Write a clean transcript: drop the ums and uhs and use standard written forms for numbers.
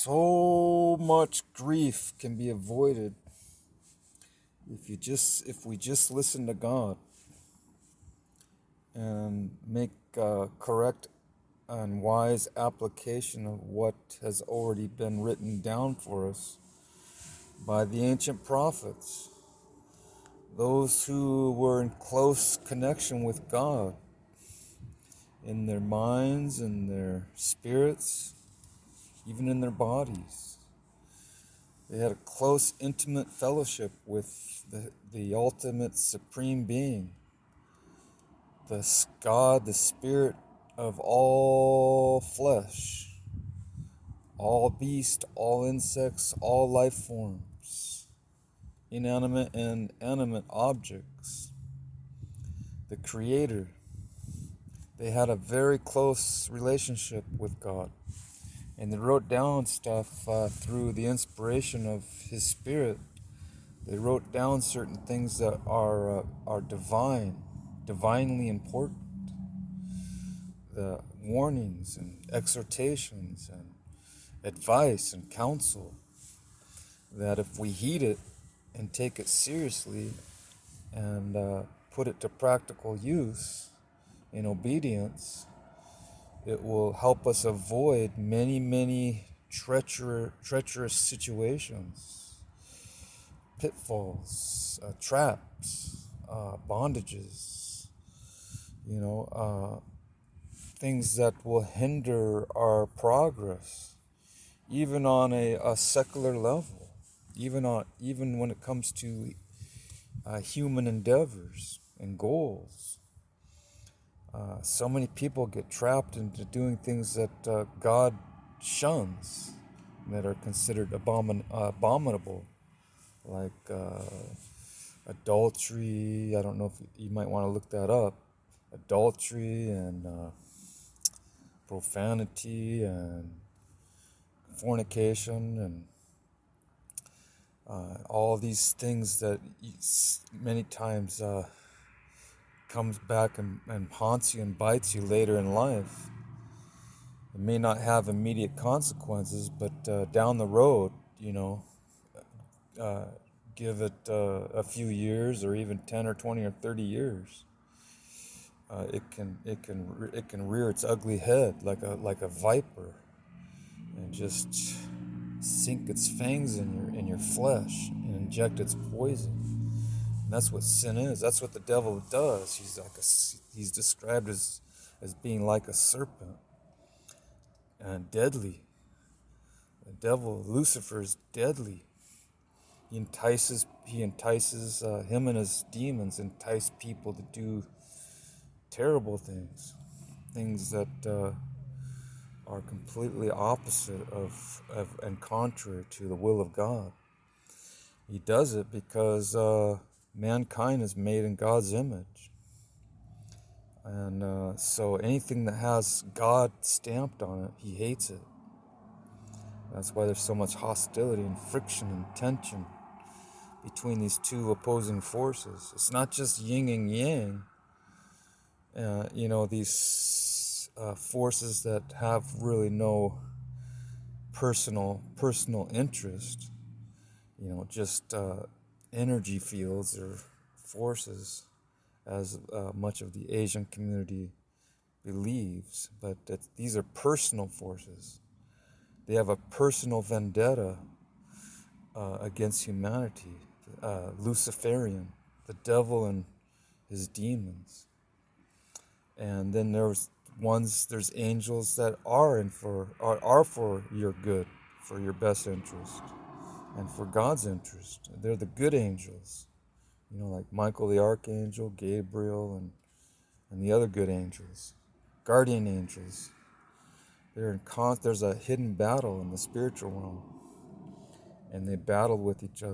So much grief can be avoided if we just listen to God and make correct and wise application of what has already been written down for us by the ancient prophets, those who were in close connection with God in their minds and their spirits, even in their bodies. They had a close, intimate fellowship with the ultimate supreme being, the God, the spirit of all flesh, all beasts, all insects, all life forms, inanimate and animate objects, the Creator. They had a very close relationship with God. And they wrote down stuff through the inspiration of His Spirit. They wrote down certain things that are divinely important. The warnings and exhortations and advice and counsel, that if we heed it and take it seriously and put it to practical use in obedience, it will help us avoid many, many treacherous situations, pitfalls, traps, bondages, things that will hinder our progress, even on a secular level, even when it comes to human endeavors and goals. So many people get trapped into doing things that God shuns, that are considered abominable, like adultery. I don't know if you might want to look that up. Adultery and profanity and fornication and all these things that many times comes back and haunts you and bites you later in life. It may not have immediate consequences, but down the road, give it a few years, or even 10 or 20 or 30 years, it can rear its ugly head like a viper and just sink its fangs in your flesh and inject its poison. And that's what sin is. That's what the devil does. He's described as being like a serpent and deadly. The devil, Lucifer, is deadly. Him and his demons entice people to do terrible things that are completely opposite of and contrary to the will of God. He does it because mankind is made in God's image. And so anything that has God stamped on it, he hates it. That's why there's so much hostility and friction and tension between these two opposing forces. It's not just yin and yang. These forces that have really no personal interest. Just energy fields or forces, as much of the Asian community believes. But these are personal forces. They have a personal vendetta against humanity. Luciferian, the devil and his demons. And then there's angels that are for your good, for your best interest, and for God's interest. They're the good angels, like Michael the Archangel, Gabriel, and the other good angels, guardian angels. There's a hidden battle in the spiritual realm, and they battle with each other.